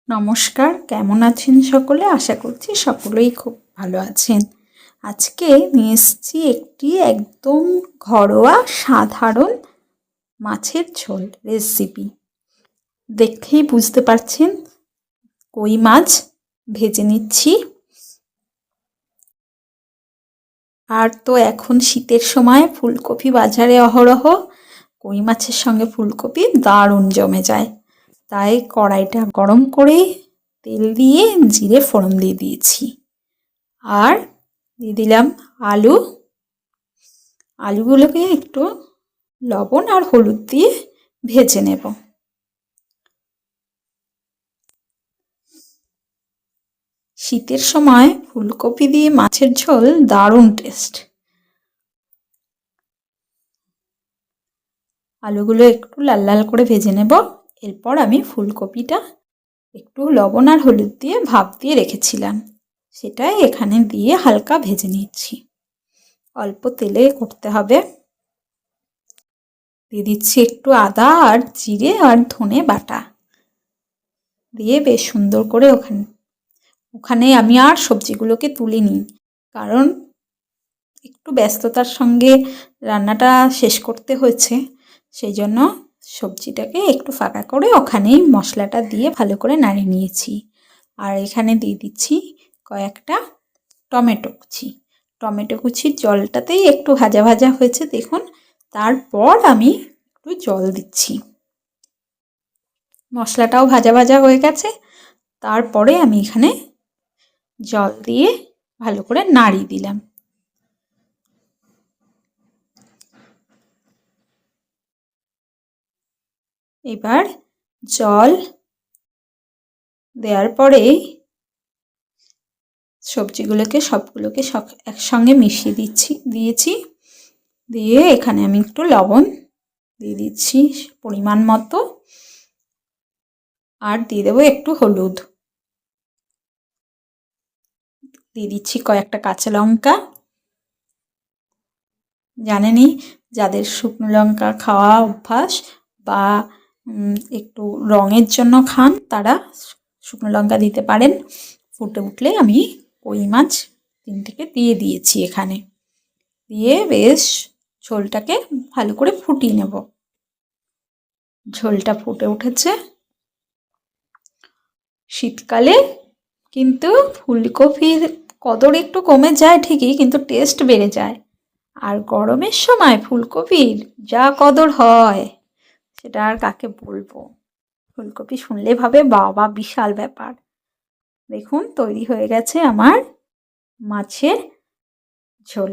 নমস্কার, কেমন আছেন সকলে? আশা করছি সকলেই খুব ভালো আছেন। আজকে নিয়ে এসেছি একটি একদম ঘরোয়া সাধারণ মাছের ঝোল রেসিপি। দেখেই বুঝতে পারছেন কই মাছ ভেজে নিচ্ছি। আর তো এখন শীতের সময় ফুলকপি বাজারে অহরহ, কই মাছের সঙ্গে ফুলকপি দারুণ জমে যায়। তাই কড়াইটা গরম করে তেল দিয়ে জিরে ফোড়ন দিয়ে দিয়েছি, আর দিয়ে দিলাম আলুগুলোকে একটু লবণ আর হলুদ দিয়ে ভেজে নেব। শীতের সময় ফুলকপি দিয়ে মাছের ঝোল দারুণ টেস্ট। আলুগুলো একটু লাল লাল করে ভেজে নেব। এরপর আমি ফুলকপিটা একটু লবণ আর হলুদ দিয়ে ভাপ দিয়ে রেখেছিলাম, সেটাই এখানে দিয়ে হালকা ভেজে নিচ্ছি। অল্প তেলে করতে হবে। দিয়ে দিচ্ছি একটু আদা আর জিরে আর ধনে বাটা দিয়ে বেশ সুন্দর করে ওখানে আমি আর সবজিগুলোকে তুলে নিই, কারণ একটু ব্যস্ততার সঙ্গে রান্নাটা শেষ করতে হয়েছে। সেই জন্য সবজিটাকে একটু ফাঁকা করে ওখানেই মশলাটা দিয়ে ভালো করে নাড়িয়ে নিয়েছি। আর এখানে দিয়ে দিচ্ছি কয়েকটা টমেটো কুচির জলটাতেই একটু ভাজা ভাজা হয়েছে দেখুন। তারপর আমি একটু জল দিচ্ছি। মশলাটাও ভাজা ভাজা হয়ে গেছে, তারপরে আমি এখানে জল দিয়ে ভালো করে নাড়িয়ে দিলাম। এবার জল দেওয়ার পরে সবজিগুলোকে সবগুলোকে একসঙ্গে মিশিয়ে দিয়েছি। দিয়ে এখানে আমি একটু লবণ দিয়ে দিচ্ছি পরিমাণ মতো, আর দিয়ে দেবো একটু হলুদ, দিয়ে দিচ্ছি কয়েকটা কাঁচা লঙ্কা। জানেনই, যাদের শুকনো লঙ্কা খাওয়া অভ্যাস বা একটু রঙের জন্য খান, তারা শুকনো লঙ্কা দিতে পারেন। ফুটে উঠলে আমি কই মাছ 3টেকে দিয়ে দিয়েছি এখানে, দিয়ে বেশ ঝোলটাকে ভালো করে ফুটিয়ে নেব। ঝোলটা ফুটে উঠেছে। শীতকালে কিন্তু ফুলকপির কদর একটু কমে যায় ঠিকই, কিন্তু টেস্ট বেড়ে যায়। আর গরমের সময় ফুলকপির যা কদর হয় সেটা আর কাকে বলবো। ফুলকপি শুনলে ভাবে বাবা বিশাল ব্যাপার। দেখুন তৈরি হয়ে গেছে আমার মাছের ঝোল।